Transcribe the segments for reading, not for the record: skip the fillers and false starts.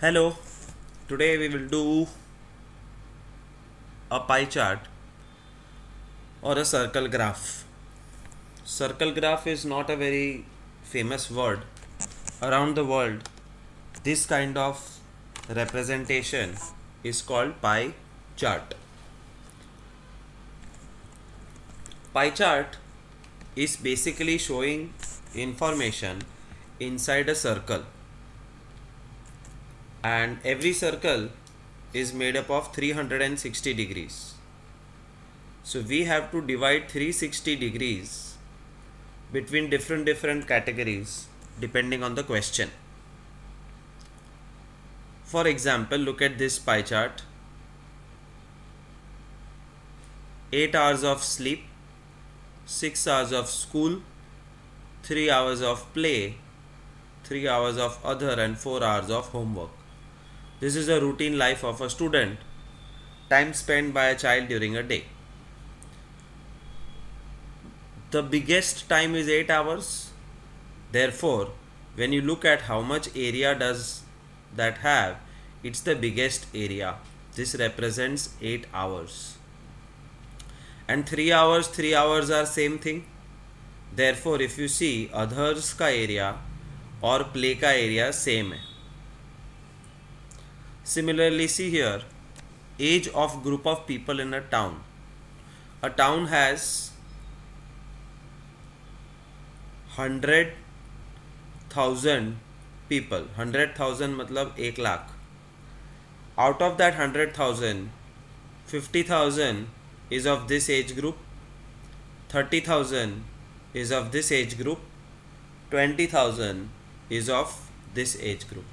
Hello, today we will do a pie chart or a circle graph. Circle graph is not a very famous word. Around the world, this kind of representation is called pie chart. Pie chart is basically showing information inside a circle, and every circle is made up of 360 degrees. So we have to divide 360 degrees between different categories depending on the question. For example, look at this pie chart. 8 hours of sleep, 6 hours of school, 3 hours of play, 3 hours of other, and 4 hours of homework. This is a routine life of a student, time spent by a child during a day. The biggest time is 8 hours. Therefore, when you look at how much area does that have, it's the biggest area. This represents 8 hours. And 3 hours are same thing. Therefore, if you see others का area और play का area same है. Similarly, see here, age of group of people in a town. A town has 100,000 people. 100,000 मतलब 1 lakh. Out of that 100,000, 50,000 is of this age group, 30,000 is of this age group, 20,000 is of this age group.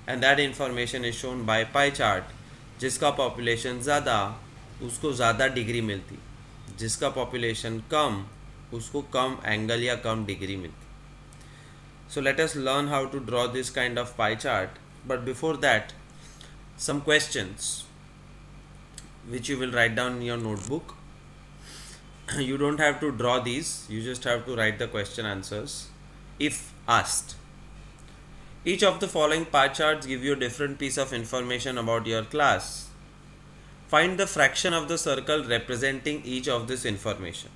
And that information is shown by pie chart. जिसका population ज़्यादा उसको ज़्यादा degree मिलती, जिसका population कम उसको कम angle या कम degree मिलती. So let us learn how to draw this kind of pie chart. But before that, some questions which you will write down in your notebook. You don't have to draw these, you just have to write the question answers if asked. Each of the following pie charts give you a different piece of information about your class. Find the fraction of the circle representing each of this information.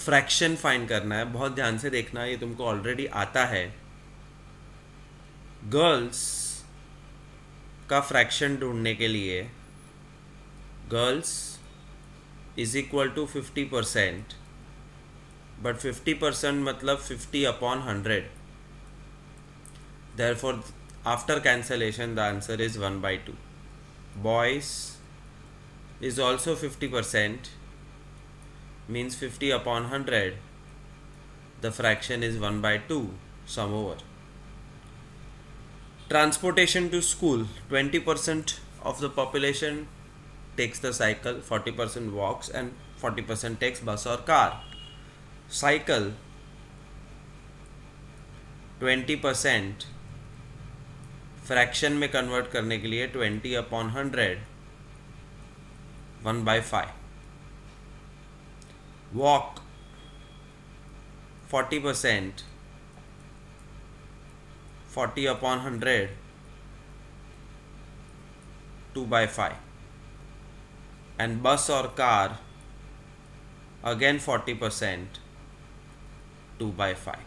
Fraction find करना है, बहुत ध्यान से देखना, ये तुमको already आता है. गर्ल्स का फ्रैक्शन ढूंढने के लिए girls is equal to 50%, but 50% मतलब 50/100. Therefore, after cancellation, the answer is 1/2. Boys is also 50%, means 50/100. The fraction is 1/2, sum over. Transportation to school, 20% of the population takes the cycle, 40% walks, and 40% takes bus or car. Cycle 20%, fraction में convert करने के लिए 20/100, 1/5. Walk 40%, 40/100, 2/5. And bus or car again 40%, 2/5.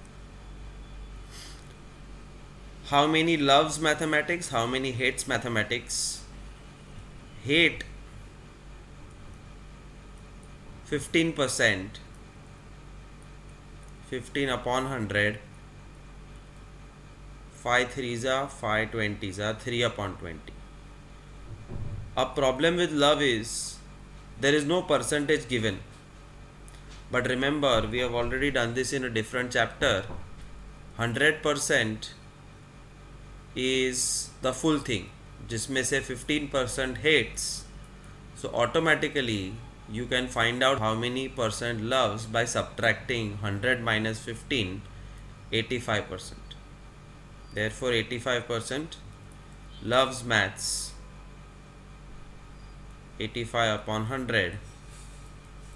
How many loves mathematics? How many hates mathematics? Hate 15%, 15/100, 5 3s are 5 20s are 3/20. A problem with love is there is no percentage given. But remember, we have already done this in a different chapter. 100% is the full thing, जिसमें से 15% hates. So automatically you can find out how many percent loves by subtracting 100 minus 15, 85%. Therefore 85% loves maths. 85/100,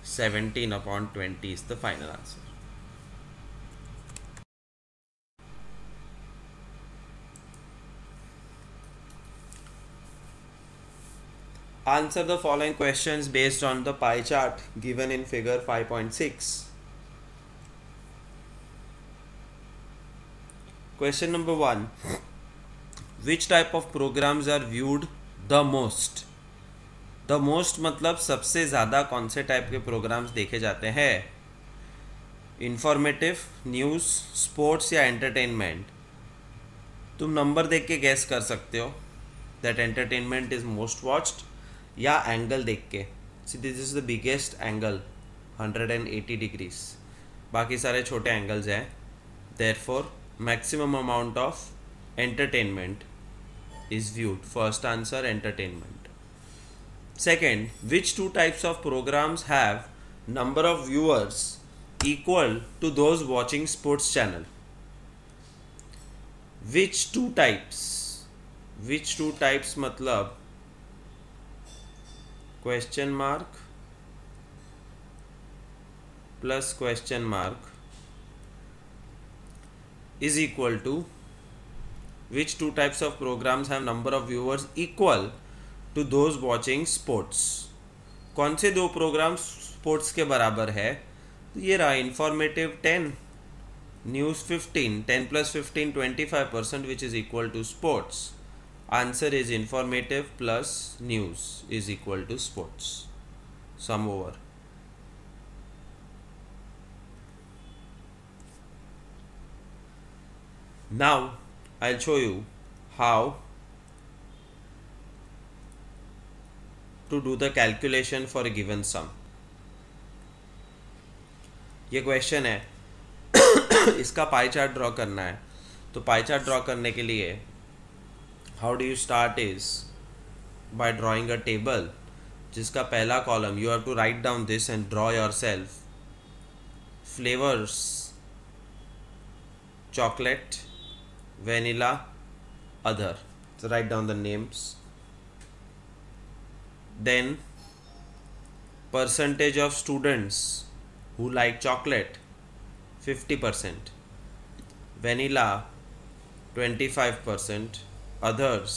17/20 is the final answer. Answer the following questions based on the pie chart given in figure 5.6. Question number 1. Which type of programs are viewed the most? The most मतलब सबसे ज़्यादा कौन से type के programmes देखे जाते हैं? Informative, news, sports या एंटरटेनमेंट? तुम नंबर देख के गैस कर सकते हो that entertainment is most watched, या एंगल देख के. See this is the biggest angle 180 degrees, बाकी सारे छोटे एंगल्स हैं. Therefore maximum amount of entertainment is viewed. First answer, entertainment. Second, which two types of programs have number of viewers equal to those watching sports channel? Which two types? Which two types मतलब question mark plus question mark is equal to which two types of programs have number of viewers equal to those watching sports? कौन से दो programme sports के बराबर है? तो ये रहा, informative 10, news 15, 10 plus 15 25%, which is equal to sports. Answer is informative plus news is equal to sports. Sum over. Now I'll show you how to do the calculation for a given sum. ये question है, इसका pie chart draw करना है. तो pie chart draw करने के लिए how do you start is by drawing a table, जिसका पहला column you have to write down this and draw yourself. Flavours, chocolate, vanilla, other. So write down the names. Then percentage of students who like chocolate 50%, vanilla 25%, others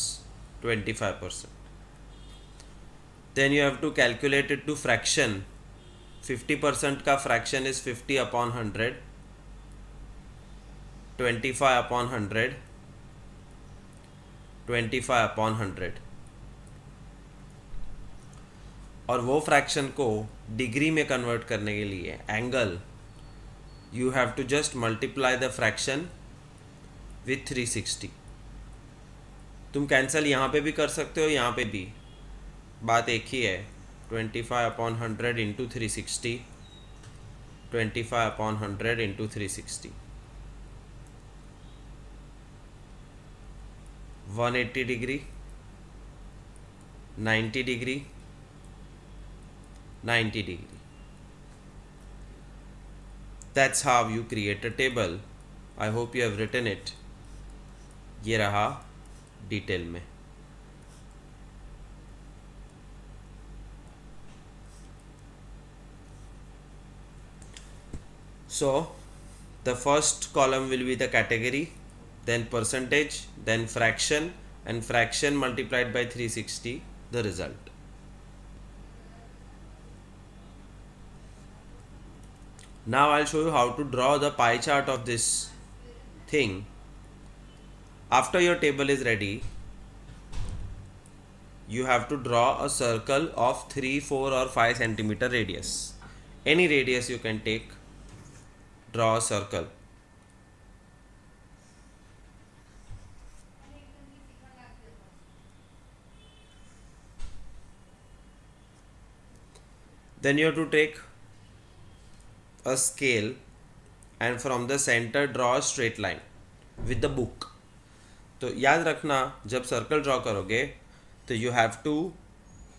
25%. Then you have to calculate it to fraction. 50% का fraction is 50 upon 100, 25 upon 100, 25 upon 100. और वो fraction को degree में convert करने के लिए angle, you have to just multiply the fraction with 360. तुम cancel यहाँ पे भी कर सकते हो, यहाँ पे भी, बात एक ही है. 25 upon 100 into 360, 25 upon 100 into 360, 180 degree, 90 degree, 90 degree. That's how you create a table. I hope you have written it. ये रहा डिटेल में. So the first column will be the category, then percentage, then fraction, and fraction multiplied by 360, the result. Now I'll show you how to draw the pie chart of this thing. After your table is ready, you have to draw a circle of 3, 4 or 5 centimeter radius. Any radius you can take. Draw a circle. Then you have to take a scale and from the center draw a straight line with the book. तो याद रखना, जब circle draw करोगे तो you have to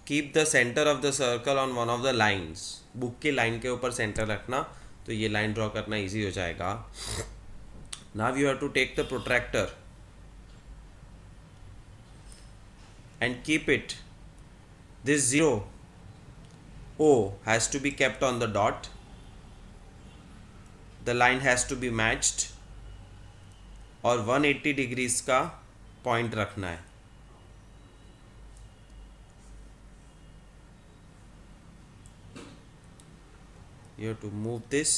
keep the centre of the circle on one of the lines. Book की line के ऊपर centre रखना, तो ये लाइन ड्रॉ करना इजी हो जाएगा. Now you have to take the protractor and keep it. This 0 O has to be kept on the dot. The line has to be matched और 180 डिग्रीज का पॉइंट रखना है. you have to move this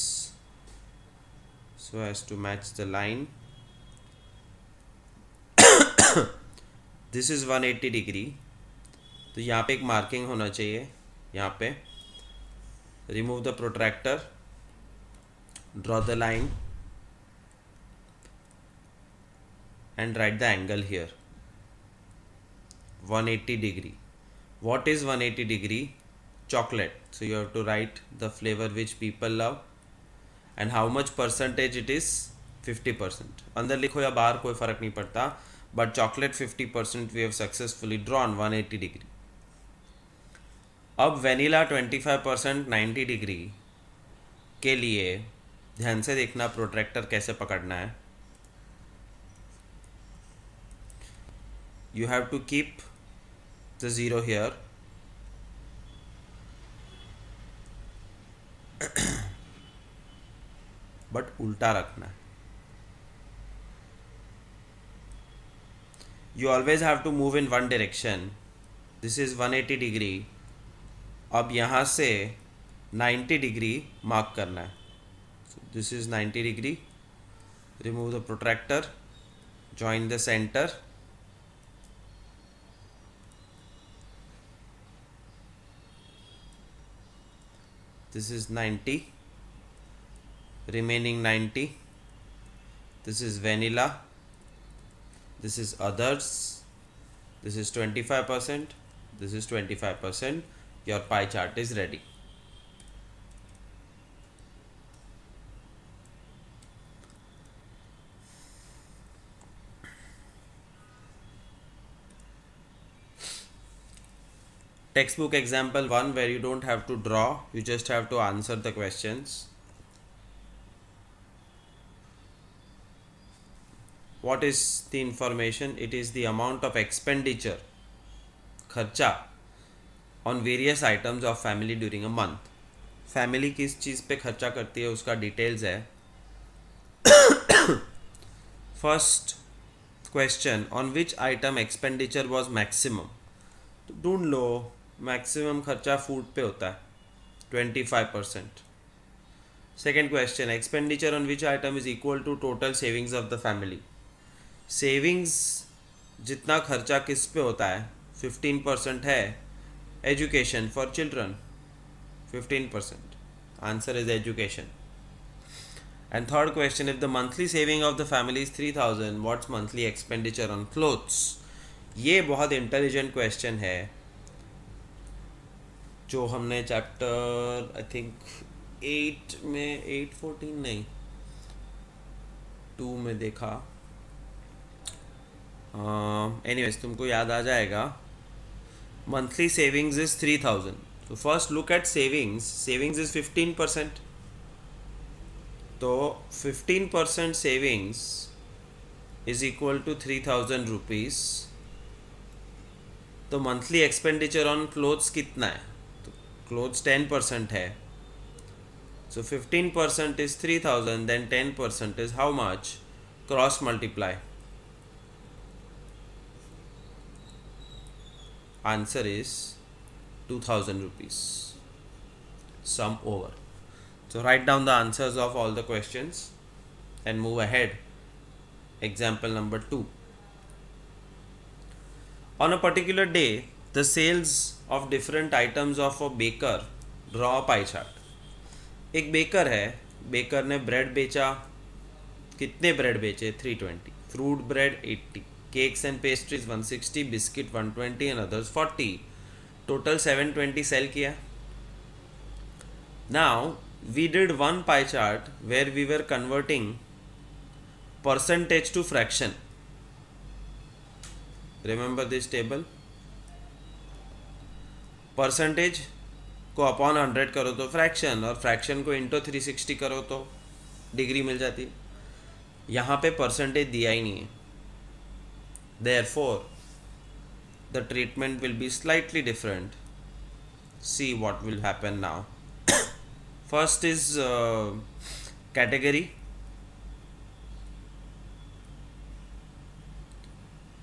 so as to match the line. This is 180 degree, तो यहाँ पे एक marking होना चाहिए. यहाँ पे remove the protractor, draw the line and write the angle here. 180 degree. What is 180 degree? Chocolate. So you have to write the flavor which people love and how much percentage it is. 50%. अंदर लिखो या बाहर कोई फर्क नहीं पड़ता, but chocolate 50% we have successfully drawn 180 degree. अब vanilla 25% 90 degree के लिए ध्यान से देखना प्रोट्रैक्टर कैसे पकड़ना है. You have to keep the zero here. But उल्टा रखना है. You always have to move in one direction. This is 180 degree. अब यहाँ से 90 डिग्री मार्क करना है. So this is 90 degree. Remove the protractor. Join the center. This is 90. Remaining 90. This is vanilla. This is others. This is 25%. This is 25%. Your pie chart is ready. Textbook example 1, where you don't have to draw, you just have to answer the questions. What is the information? It is the amount of expenditure, खर्चा, on various items of family during a month. Family किस चीज़ पे खर्चा करती है उसका details है. First question, on which item expenditure was maximum? तो ढूंढ लो. मैक्सिमम खर्चा फूड पे होता है 25%. Second question, expenditure on which item is equal to total savings of the family. Savings जितना खर्चा किस पे होता है 15% है. Education for children 15%. Answer is education. And third question, if the monthly saving of the family is 3000, what's monthly expenditure on clothes. ये बहुत intelligent question है जो हमने चैप्टर आई थिंक 8 में 814 नहीं 2 में देखा. एनीवेज तुमको याद आ जाएगा. Monthly savings is 3000. तो first look at savings. Savings is 15%. तो 15% savings is equal to 3000 rupees. तो मंथली एक्सपेंडिचर ऑन क्लोथ्स कितना है? तो क्लोथ्स 10% है. So 15% is 3000, then 10% is how much? Cross multiply. Answer is 2000 rupees. Sum over. So write down the answers of all the questions and move ahead. Example number 2. On a particular day, the sales of different items of a baker. Draw a pie chart. एक baker है, baker ने bread बेचा. कितने bread बेचे? 320. Fruit bread 80. Cakes and pastries 160. Biscuit 120 and others 40. Total 720 sale किया. Now we did one pie chart where we were converting percentage to fraction. Remember this table? Percentage को upon 100 करो तो fraction, और fraction को into 360 करो तो degree मिल जाती. यहाँ पे परसेंटेज दिया ही नहीं है. Therefore, the treatment will be slightly different. See what will happen now. First is category,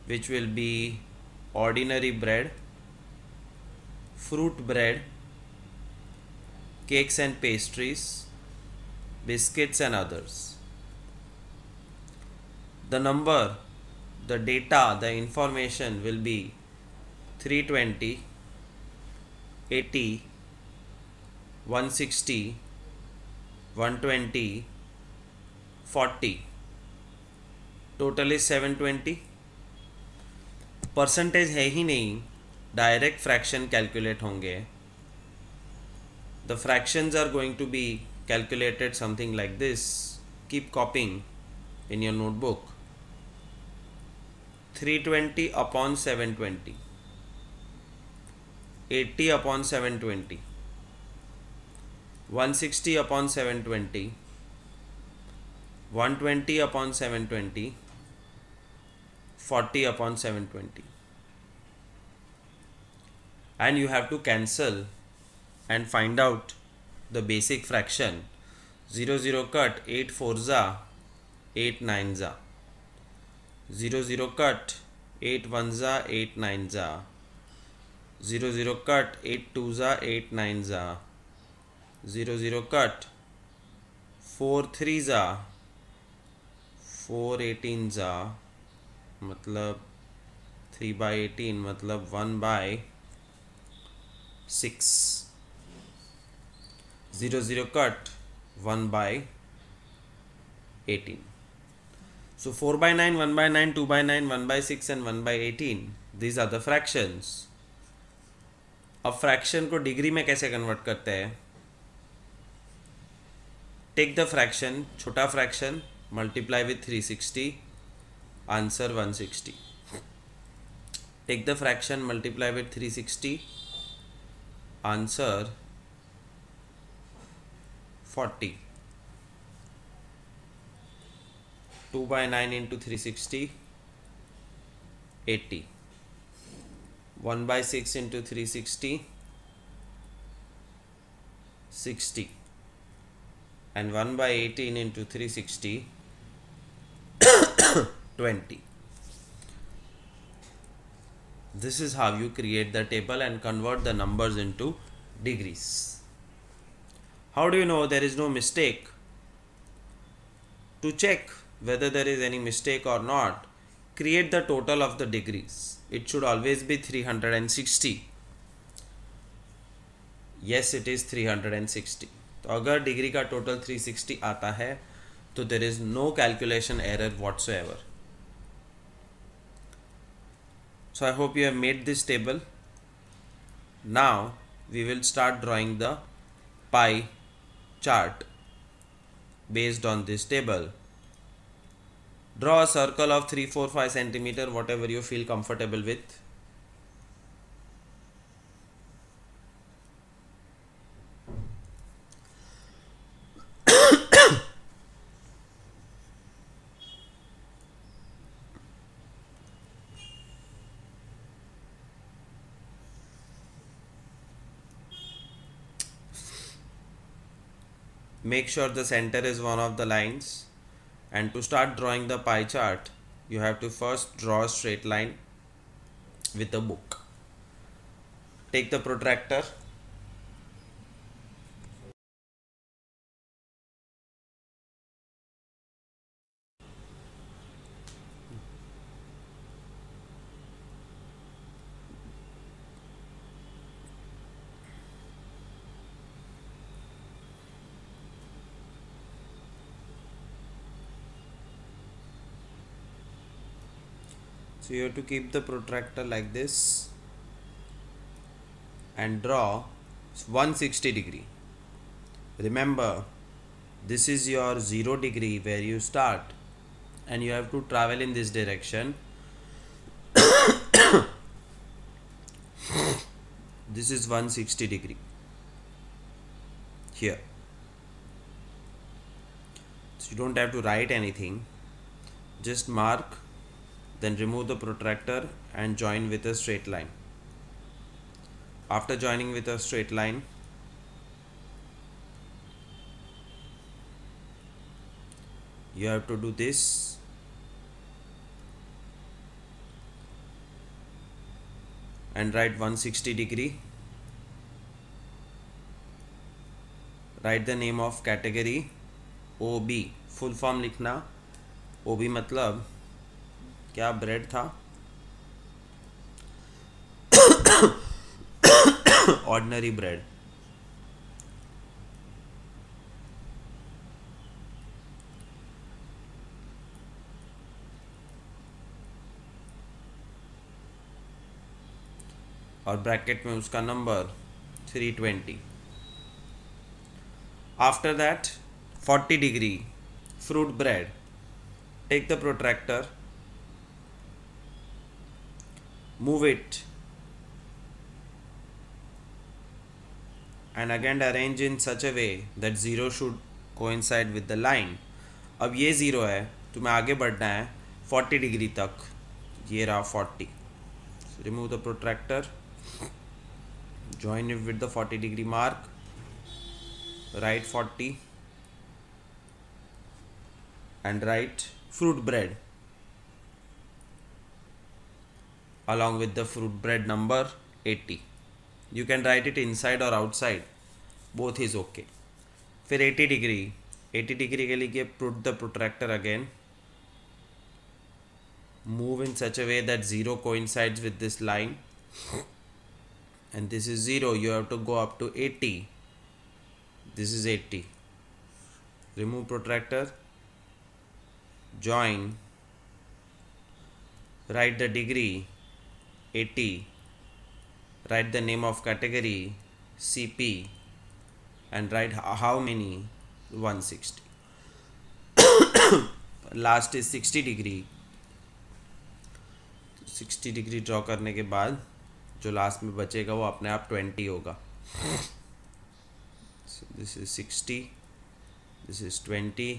which will be ordinary bread, fruit bread, cakes and pastries, biscuits and others. The number, the data, the information will be 320, 80, 160, 120, 40. Total is 720. Percentage है ही नहीं, direct fraction calculate होंगे. The fractions are going to be calculated something like this. Keep copying in your notebook. 320 upon 720, 80 upon 720, 160 upon 720, 120 upon 720, 40 upon 720. And you have to cancel and find out the basic fraction. 0 0 cut, 8 4 za, 8 9 za. 0 0 cut, 8 1 za, 8 9 za. 0 0 cut, 8 2 za, 8 9 za. 0 0 cut, 4 3 za, 4 18 za, मतलब 3 by 18 मतलब 1 by 6. 0 0 cut, 1 by 18. So 4 by 9, 1 by 9, 2 by 9, 1 by 6 and 1 by 18. These are the fractions. अब fraction को degree में कैसे convert करते हैं? Take the fraction, छोटा fraction, multiply with 360, answer 160. Take the fraction, multiply with 360, answer 40. 2 by 9 into 360, 80. 1 by 6 into 360, 60. And 1 by 18 into 360, 20. This is how you create the table and convert the numbers into degrees. How do you know there is no mistake? To check whether there is any mistake or not, create the total of the degrees. It should always be 360. Yes, it is 360. तो अगर degree का total 360 आता है तो there is no calculation error whatsoever. So I hope you have made this table. Now we will start drawing the pie chart based on this table. Draw a circle of 3 4 5 centimeter, whatever you feel comfortable with. Make sure the center is one of the lines. And to start drawing the pie chart, you have to first draw a straight line with a book. Take the protractor. So you have to keep the protractor like this and draw 160 degree. Remember, this is your 0 degree where you start and you have to travel in this direction. This is 160 degree here. So you don't have to write anything, just mark, then remove the protractor and join with a straight line. After joining with a straight line, you have to do this and write 160 degree. Right the name of category OB, full form लिखना। OB मतलब क्या, bread था, ordinary bread. और bracket में उसका number 320। After that 40 degree fruit bread, take the protractor, move it and again arrange in such a way that 0 should coincide with the line। अब ये 0 है, तुम्हें आगे बढ़ना है 40 डिग्री तक, ये रहा 40। so remove the protractor, join it with the 40 degree mark, write 40 and write fruit bread along with the fruit bread number 80। You can write it inside or outside, both is okay। फिर 80 degree के लिए put the protractor again, move in such a way that 0 coincides with this line, and this is 0, you have to go up to 80, this is 80, remove protractor, join, write the degree 80, write the name of category CP and write how many, 160। Last is 60 degree. 60 degree draw करने के बाद जो last में बचेगा वो अपने आप 20 होगा। This is 60, this is 20,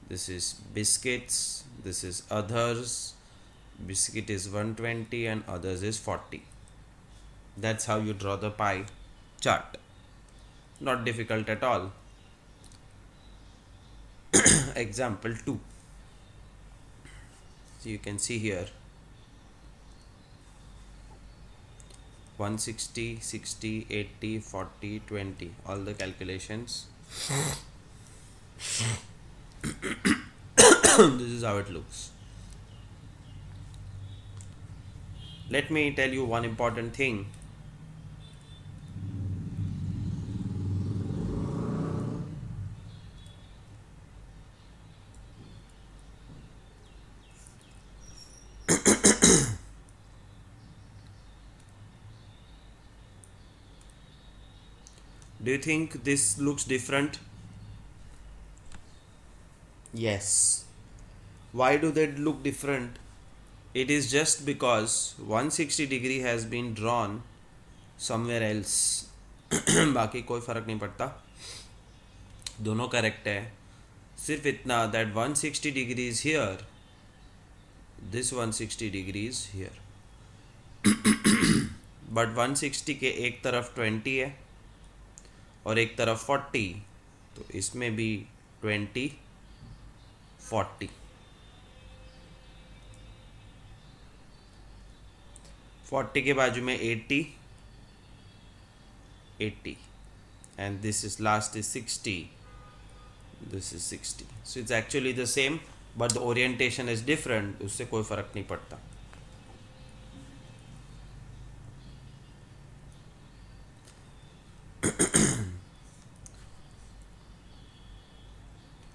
this is biscuits, this is others, biscuit is 120 and others is 40। That's how you draw the pie chart, not difficult at all। Example 2, so you can see here 160, 60, 80, 40, 20, all the calculations। This is how it looks। Let me tell you one important thing। Do you think this looks different? Yes. Why do they look different? It is just because 160 degree has been drawn somewhere else। बाकी कोई फ़र्क नहीं पड़ता, दोनों correct है। सिर्फ इतना that 160 degree is here, this 160 degree is here। but 160 के एक तरफ 20 है और एक तरफ 40, तो इसमें भी 20, 40। 40 के बाजू में 80, 80, and this is last is 60, this is 60। so it's actually the same but the orientation is different, उससे कोई फर्क नहीं पड़ता।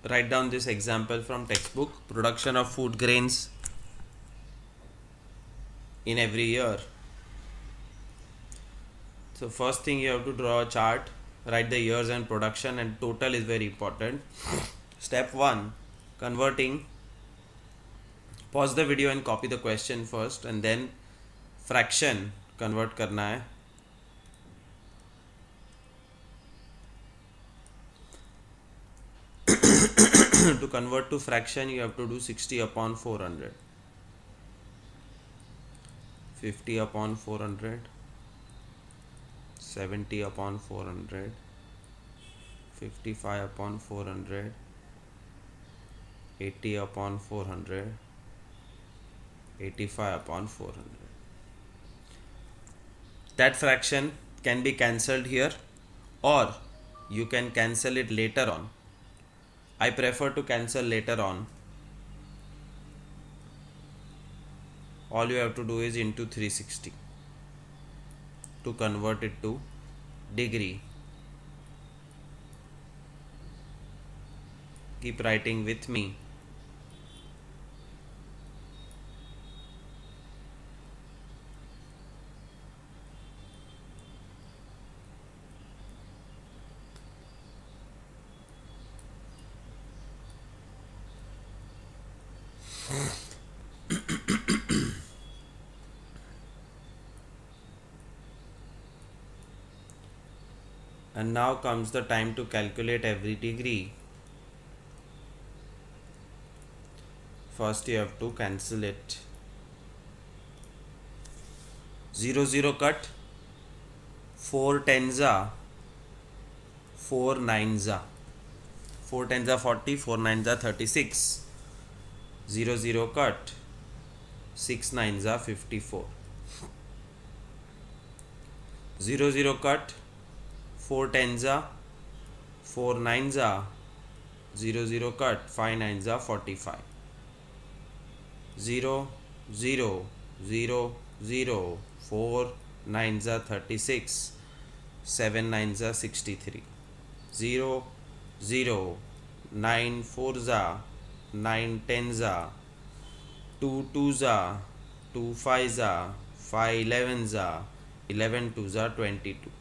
Write down this example from textbook, production of food grains in every year। so first thing you have to draw a chart, write the years and production, and total is very important। step 1, converting, pause the video and copy the question first, and then fraction convert करना है। to convert to fraction you have to do 60 upon 400, 50 upon 400, 70 upon 400, 55 upon 400, 80 upon 400, 85 upon 400। that fraction can be cancelled here, or you can cancel it later on. I prefer to cancel later on. All you have to do is into 360 to convert it to degree. Keep writing with me. And now comes the time to calculate every degree. First you have to cancel it. 0 0 cut, 4 tens are 4 nines are 4 tens are 40, 4 nines are 36. 0 0 cut, 6 nines are 54. 0 0 cut, 4 tens are 4 nines are 0 0 cut, 5 nines are 45. 0 0 0 0, 4 nines are 36, 7 nines are 63. 0 0, 9 fours are 9 tens are 2 twos are 2 fives are 5 elevens are 11 twos are 22,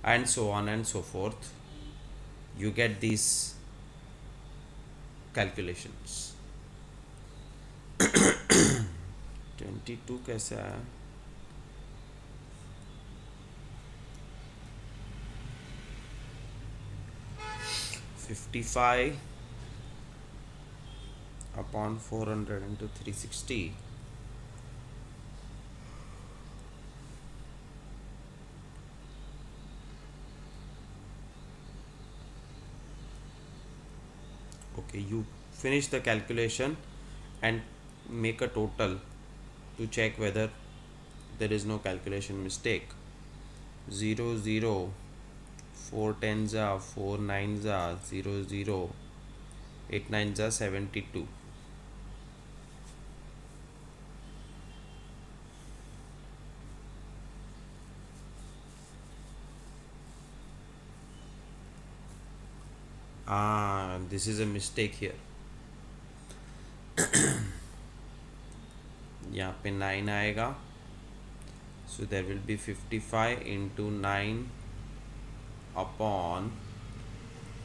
and so on and so forth. You get these calculations. 22 कैसे आया? $55 upon 400 into 360. Okay, you finish the calculation and make a total to check whether there is no calculation mistake. 0 0, 4 tens are 4 nines are 0 0, 8 nines are 72. This is a mistake here. यहाँ पे 9 आएगा, so there will be 55 into 9 upon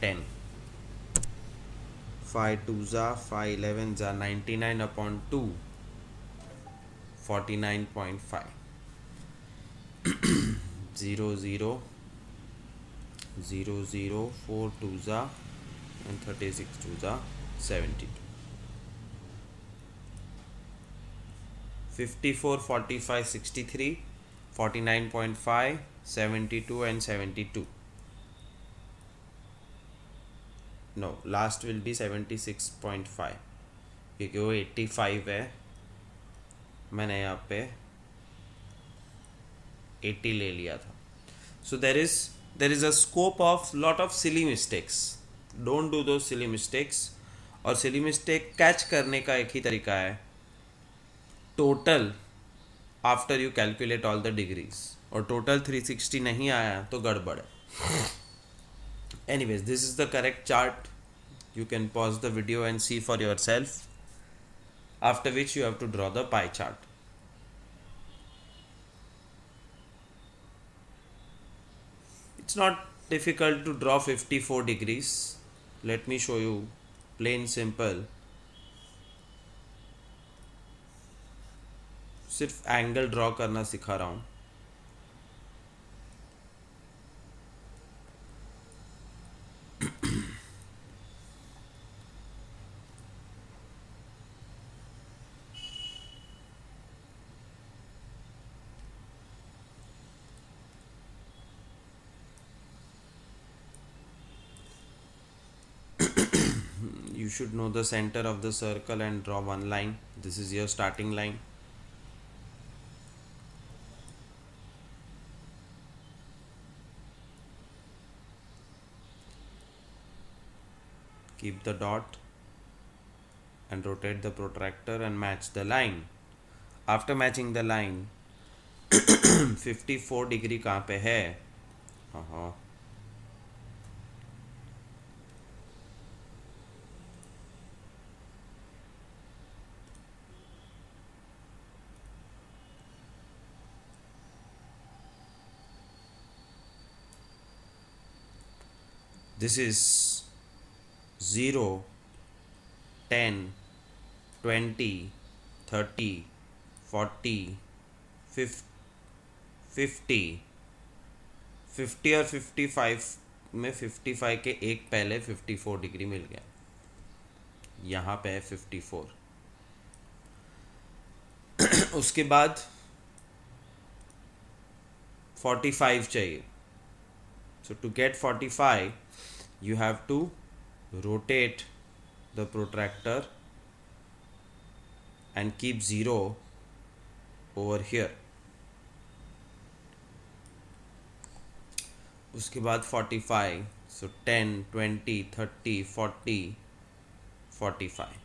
10. 5 twos are 5 elevens are 99 upon 2, 49.5. 0 0 0 0, 4 twos are and 36 twos are 72. 54, 45, 63, 49.5, 72 and 72. No, last will be 76.5 क्योंकि वो 85 है, मैंने यहाँ पे 80 ले लिया था. So there is a scope of lot of silly mistakes. Don't do those silly mistakes. और silly mistake catch करने का एक ही तरीका है, total after you calculate all the degrees. और टोटल 360 नहीं आया तो गड़बड़ है. Anyways, this is the correct chart. You can pause the video and see for yourself, after which you have to draw the pie chart. It's not difficult to draw 54 degrees. Let me show you, plain simple. सिर्फ angle draw करना सिखा रहा हूँ. You should know the center of the circle and draw one line. This is your starting line. keep the dot and rotate the protractor and match the line. After matching the line 54 degree कहाँ पे है? हाँ, this is 0, 10, 20, 30, 40, 50 और 55 में 55 के एक पहले 54 degree मिल गया, यहाँ पे है 54। उसके बाद 45 चाहिए। So to get 45 you have to rotate the protractor and keep 0 over here। उसके बाद 45, so 10, 20, 30, 40, 45।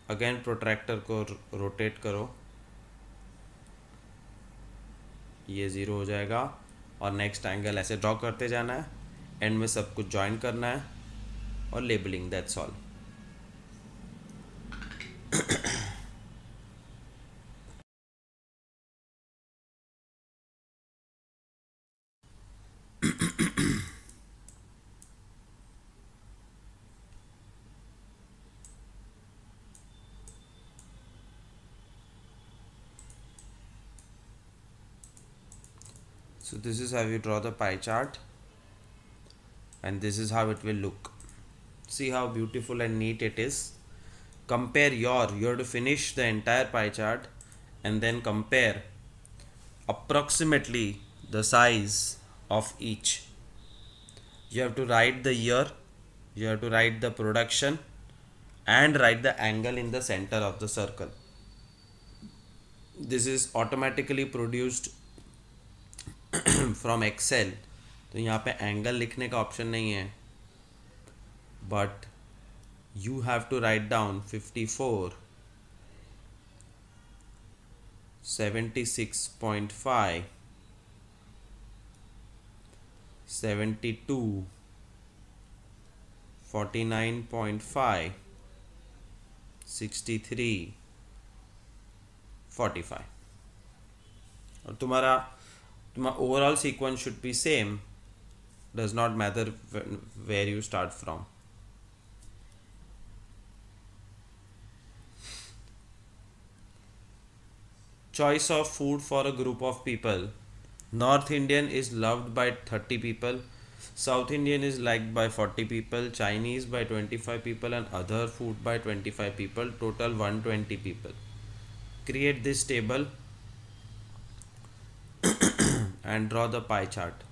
अगेन प्रोट्रैक्टर को रोटेट करो, ये 0 हो जाएगा और नेक्स्ट एंगल ऐसे ड्रॉ करते जाना है, एंड में सब कुछ ज्वाइन करना है और labelling, that's all. So this is how you draw the pie chart, and this is how it will look. See how beautiful and neat it is. Compare you have to finish the entire pie chart and then compare approximately the size of each. You have to write the year, you have to write the production, and write the angle in the center of the circle. This is automatically produced from Excel. तो यहाँ पे angle लिखने का option नहीं है, but you have to write down 54, 76.5, 72, 49.5, 63, 45। और तुम्हारा overall sequence should be same, does not matter where you start from. Choice of food for a group of people. North Indian is loved by 30 people, South Indian is liked by 40 people, Chinese by 25 people, and other food by 25 people, total 120 people. Create this table and draw the pie chart.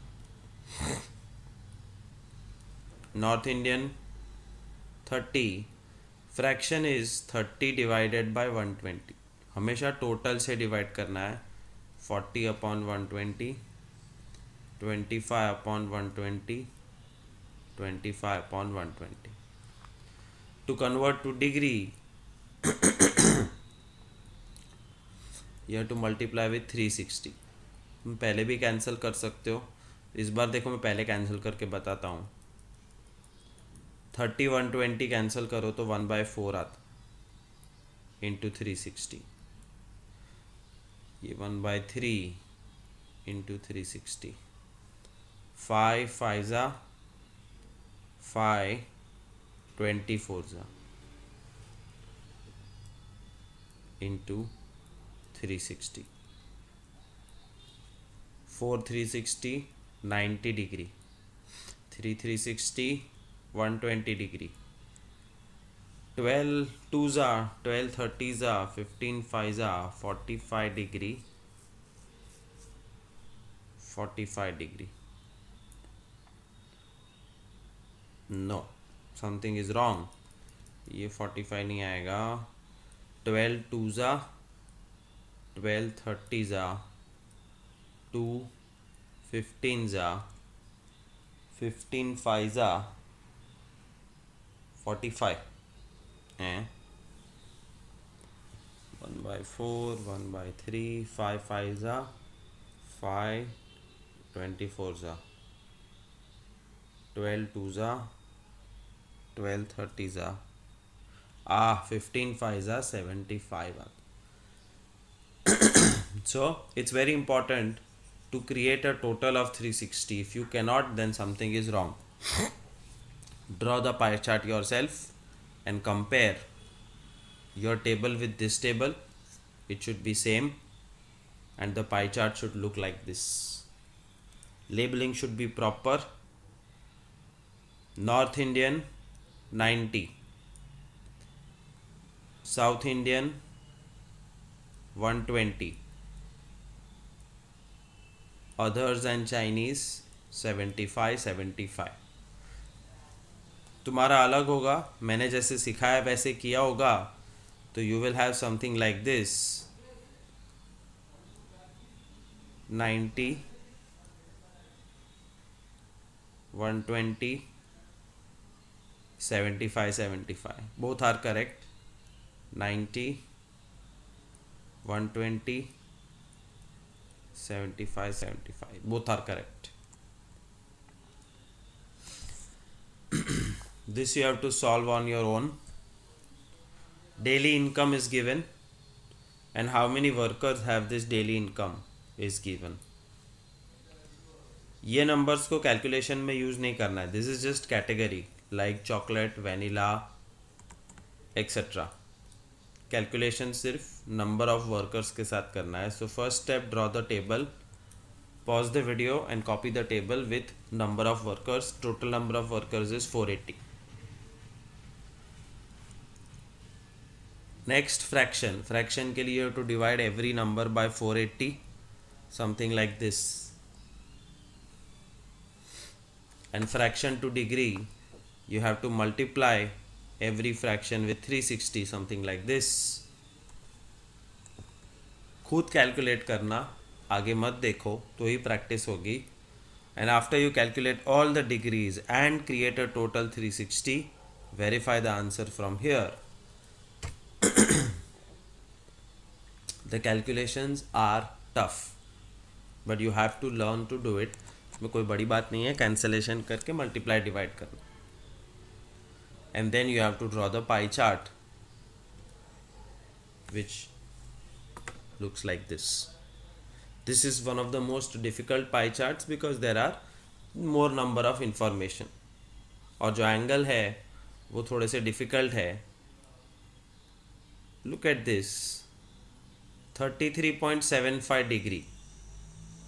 North Indian 30, fraction is 30 divided by 120. हमेशा total से divide करना है। 40 upon 120, 25 upon 120, 25 upon 120. To convert to degree you have to multiply with 360. तुम पहले भी cancel कर सकते हो, इस बार देखो मैं पहले कैंसिल करके बताता हूँ। 30 120 कैंसिल करो तो 1/4 आता, इंटू 360, ये 1/3 इंटू 360, 5 5 ज़ा 5, 24 ज़ा इंटू 360, 4 360 90 डिग्री, 3 360 120 डिग्री, 12 2 ज़ा 12 30 ज़ा 15 5 ज़ा 45 degree, 45 degree. No, something is wrong, ये 45 नहीं आएगा. 12 2 ज़ा 12 30 ज़ा 2 15 ज़ा 15 5 45 and 1 by 4 1 by 3 5 5 5 24 12 2 12 30 15 5 75. So it's very important to create a total of 360. If you cannot, then something is wrong. Draw the pie chart yourself and compare your table with this table. It should be same and the pie chart should look like this. Labeling should be proper. North Indian 90, South Indian 120, others and Chinese 75 75. तुम्हारा अलग होगा, मैंने जैसे सिखाया वैसे किया होगा तो you will have something like this 90 120 75 75. Both are correct. 90 120 75 75. Both are correct. This you have to solve on your own. Daily income is given and how many workers have this daily income is given. ये numbers को calculation में use नहीं करना है. This is just category like chocolate, vanilla, etc. Calculation सिर्फ number of workers के साथ करना है. So first step, draw the table. Pause the video and copy the table with number of workers. Total number of workers is 480. Next, fraction. Fraction के लिए you have to divide every number by 480. Something like this. And fraction to degree, you have to multiply every fraction with 360, something like this. खुद calculate करना, आगे मत देखो तो ही practice होगी. And after you calculate all the degrees and create a total 360, verify the answer from here. The calculations are tough, but you have to learn to do it. इसमें कोई बड़ी बात नहीं है, कैंसलेशन करके मल्टीप्लाई डिवाइड करना. And then you have to draw the pie chart, which looks like this. This is one of the most difficult pie charts because there are more number of information. और जो angle है वो थोड़े से difficult है. Look at this, 33.75 degree,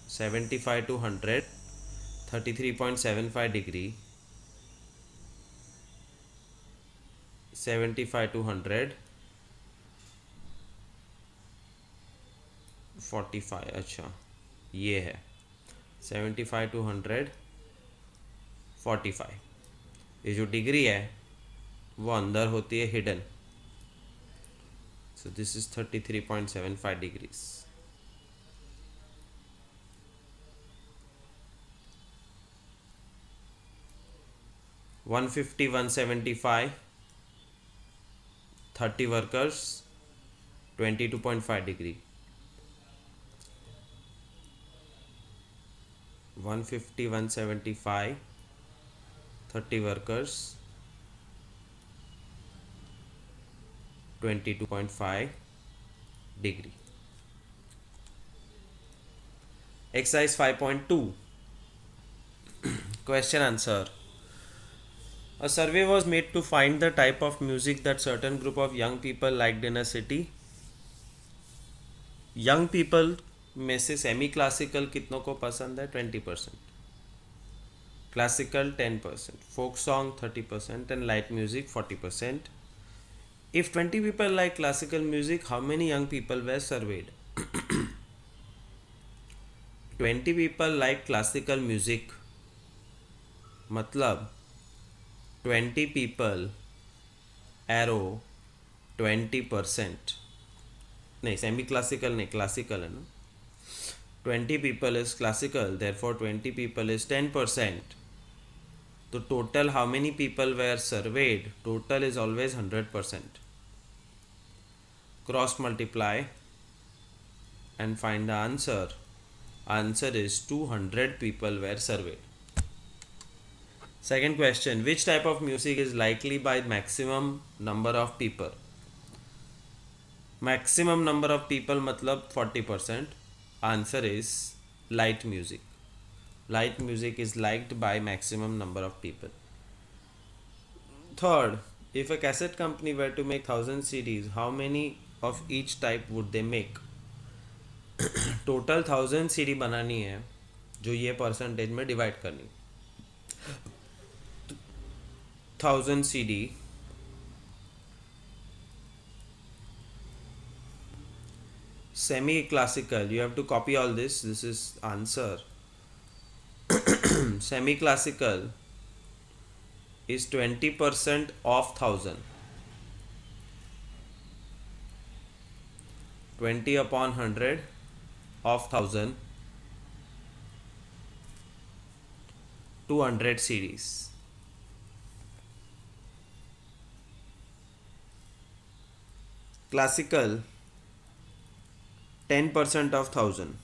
75 to 100, 33.75 degree, 75 to 100, 45. अच्छा ये है 75 to 100, 45. ये जो डिग्री है वो अंदर होती है hidden. So this is 33.75 degrees. $150, $175, 30 workers, 22.5 degree. 150, 175, 30 workers, 22.5 degree. Exercise 5.2. Question answer. A survey was made to find the type of music that certain group of young people liked in a city. Young people में से semi classical कितनों को पसंद है? 20%. Classical 10%, folk song 30% and light music 40%. If 20 people like classical music, how many young people were surveyed? 20 people like classical music, मतलब 20 people arrow 20%. नहीं, semi classical नहीं, classical है ना. 20 people is classical, therefore 20 people is 10%. तो total how many people were surveyed, total is always 100%. Cross multiply and find the answer. Answer is 200 people were surveyed. Second question, which type of music is likely by maximum number of people? Maximum number of people मतलब 40%. Answer is light music. Light music is liked by maximum number of people. Third, if a cassette company were to make 1000 CDs, how many of each type would they make? Total 1000 CD बनानी है जो ये percentage में divide करनी 1000 CD semi classical, you have to copy all this is answer. Semi classical is 20% of 1000, 20 upon 100 of 1000, 200 CDs. Classical 10% of 1000,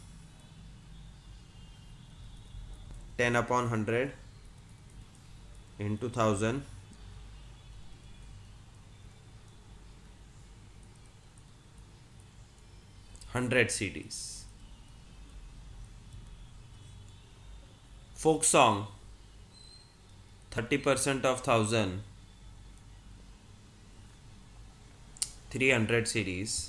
10 upon 100 into 1000, 100 CDs. Folk song 30% of 1000, 300 CDs,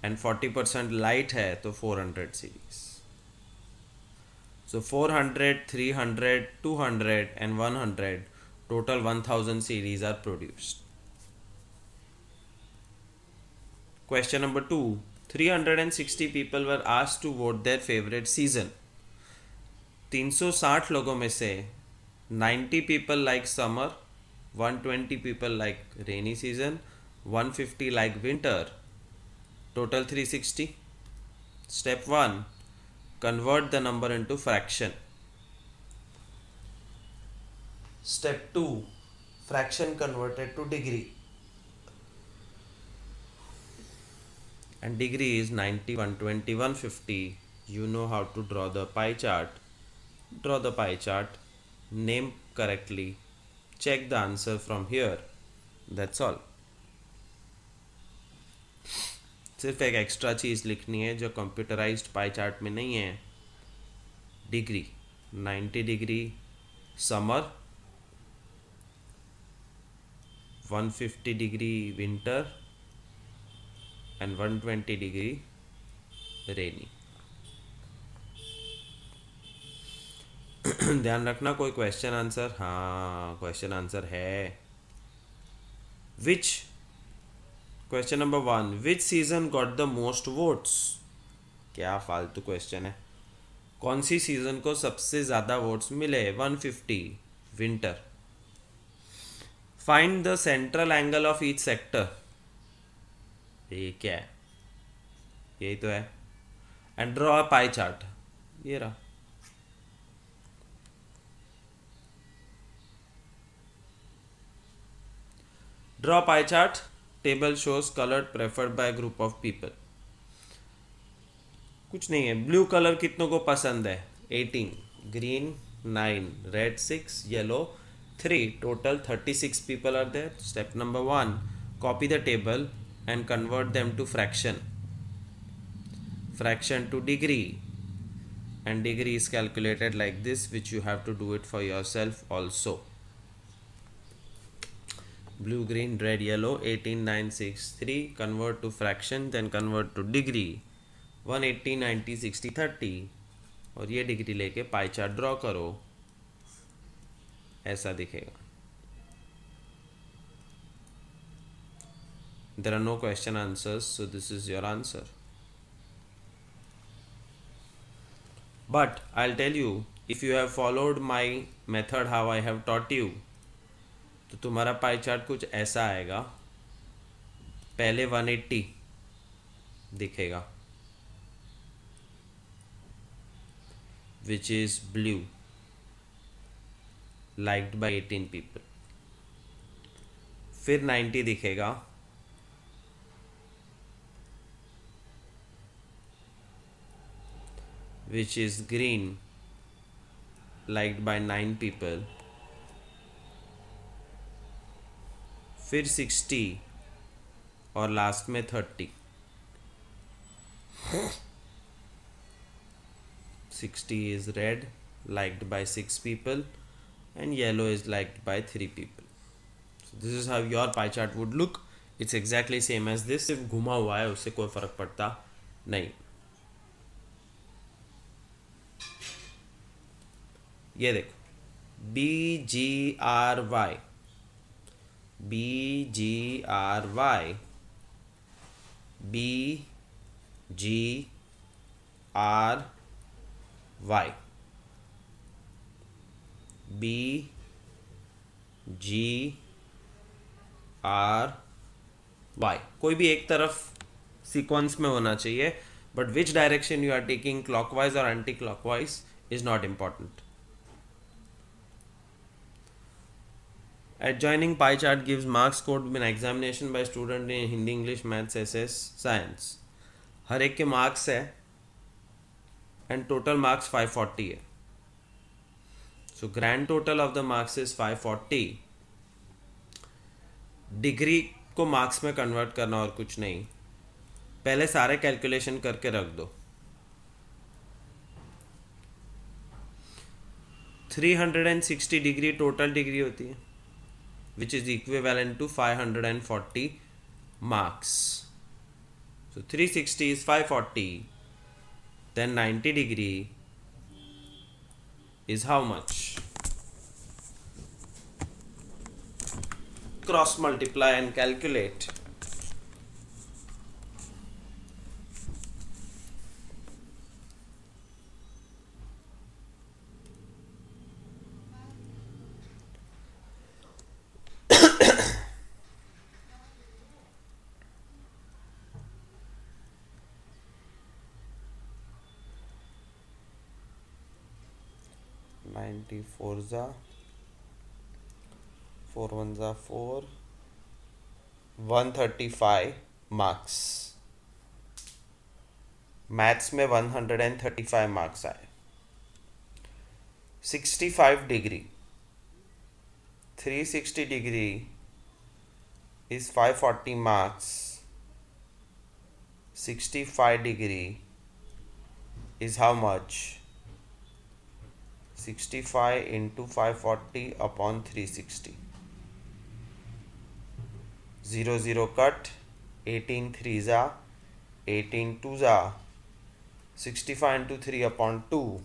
and 40% light है तो 400 CDs. So 400, 300, 200 and 100, total 1000 CDs are produced. Question number 2. 360 people were asked to vote their favorite season. 360 लोगों में से 90 people like summer, 120 people like rainy season, 150 like winter, total 360. Step 1. Convert the number into fraction. Step 2. Fraction converted to degree. And degree is 90, 120, 150. You know how to draw the pie chart. Draw the pie chart. Name correctly. Check the answer from here. That's all. सिर्फ एक extra चीज़ लिखनी है जो computerised pie chart में नहीं है. Degree 90 degree summer, 150 degree winter and 120 degree rainy. ध्यान रखना कोई क्वेश्चन आंसर. हाँ, क्वेश्चन आंसर है. Which question number 1, which season got the most votes. क्या फालतू क्वेश्चन है. कौन सी सीजन को सबसे ज़्यादा वोट्स मिले. 150 winter. Find the central angle of each sector. ये क्या है. यही तो है. And draw a pie chart. ये रहा. Draw pie chart. Table shows colour preferred bye group of people. कुछ नहीं है. ब्लू कलर कितनों को पसंद है. 18, green 9, red 6, yellow 3, total 36 people are there. Step number 1, copy the table and convert them to fraction to degree, and degree is calculated like this, which you have to do it for yourself also. Blue, green, red, yellow. 18, 9, 6, 3. Convert to fraction, then convert to degree. 180, 90, 60, 30. और ये degree लेके pie chart draw करो. ऐसा दिखेगा. There are no question answers, so this is your answer. But I'll tell you, if you have followed my method how I have taught you, तो तुम्हारा pie chart कुछ ऐसा आएगा. पहले 180 दिखेगा, which is blue. liked by 18 people. फिर 90 दिखेगा, which is green, liked by 9 people. फिर 60 और लास्ट में 30. 60 is red, liked by 6 people, and yellow is liked by 3 people. So this is how your pie chart would look. It's exactly same as this. सिर्फ घुमा हुआ है, उससे कोई फर्क पड़ता नहीं. ये देखो, BGRY, BGRY, BGRY, BGRY. कोई भी एक तरफ सीक्वेंस में होना चाहिए, but which direction you are taking, clockwise और anti clockwise, is not important. Adjoining pie chart gives marks scored in examination by student in Hindi, English, Maths, SS, Science. हर एक के मार्क्स है and total marks 540 है. So grand total of the marks is 540. Degree को marks में convert करना और कुछ नहीं. पहले सारे कैलकुलेशन करके रख दो. 360 डिग्री टोटल डिग्री होती है, which is equivalent to 540 marks. So 360 is 540, then 90 degree is how much? Cross multiply and calculate. Four za 4 1 za 4, 135 marks. Maths में 135 मार्क्स आए. 65 degree, 360 degree is 540 marks. 65 degree is how much? 65 into 540 upon 360. 0 0 cut. 18 3s are 18 2s are 65 into 3 upon 2.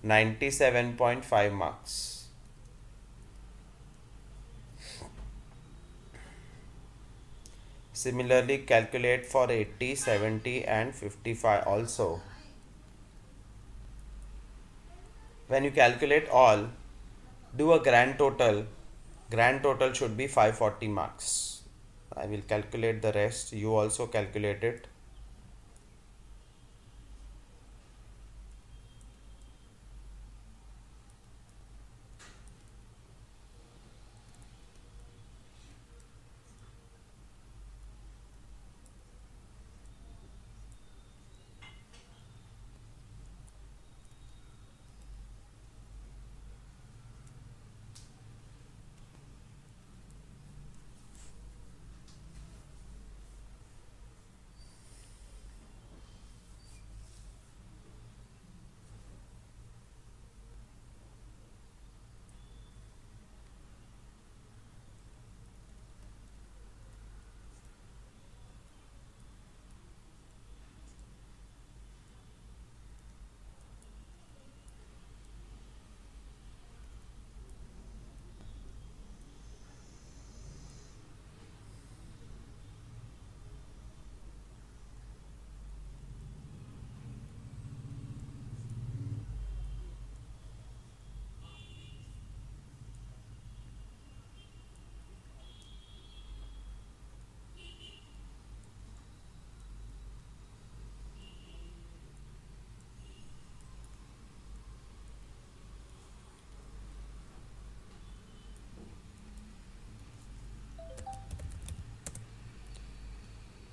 97.5 marks. Similarly, calculate for 80, 70 and 55 also. When you calculate all, do a grand total. Grand total should be 540 marks. I will calculate the rest. You also calculate it.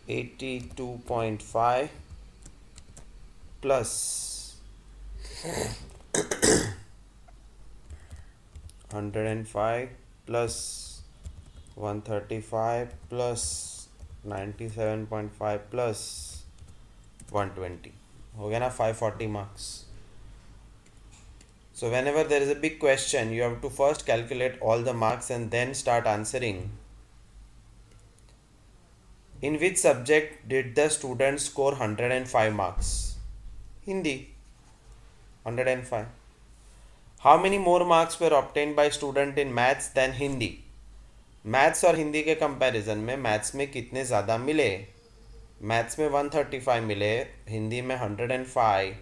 82.5 plus 105 plus 135 plus 97.5 plus 120 हो गया ना 540 marks. So whenever there is a big question, you have to first calculate all the marks and then start answering. In which subject did the student score 105 marks? Hindi. 105. How many more marks were obtained by student in maths than Hindi? Maths और हिंदी के comparison में maths में कितने ज़्यादा मिले? Maths में 135 मिले, हिंदी में 105,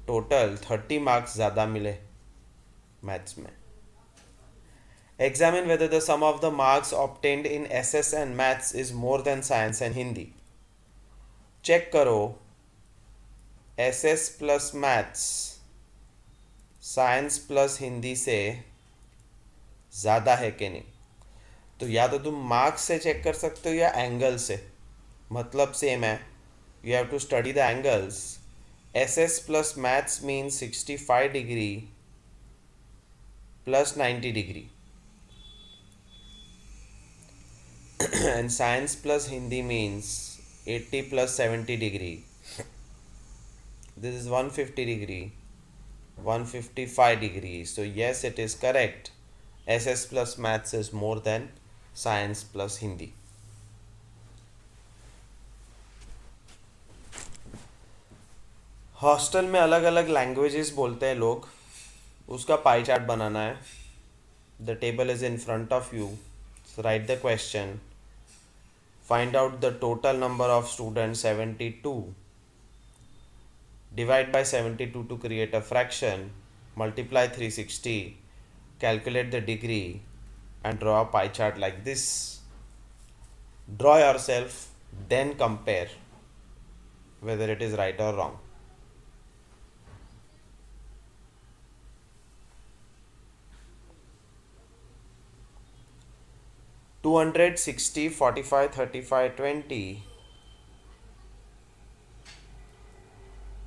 टोटल 30 मार्क्स ज़्यादा मिले मैथ्स में. Examine whether the sum of the marks obtained in SS and maths is more than science and Hindi. Check करो SS plus maths science plus Hindi से ज़्यादा है कि नहीं. तो या तो तुम मार्क्स से चेक कर सकते हो या एंगल से, मतलब सेम है. You have to study the angles. SS plus maths means 65 degree plus 90 degree and science plus Hindi means 80 plus 70 degree. This is 150 degree, 155 degree. So yes, it is correct. SS plus maths is more than science plus Hindi. Hostel में अलग अलग languages बोलते हैं लोग, उसका pie chart बनाना है. The table is in front of you. Write the question. Find out the total number of students, 72. Divide by 72 to create a fraction. Multiply 360. Calculate the degree and draw a pie chart like this. Draw yourself, then compare whether it is right or wrong. 260, 45, 35, 20.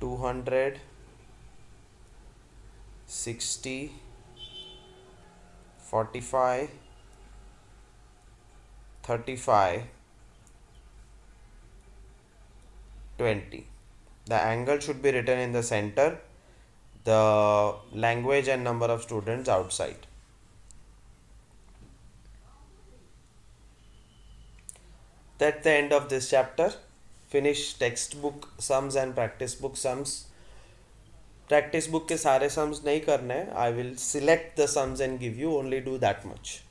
260, 45, 35, 20. The angle should be written in the center. The language and number of students outside. That's the end of this chapter. Finish textbook sums and practice book sums. Practice book के सारे sums नहीं करने. I will select the sums and give you, only do that much.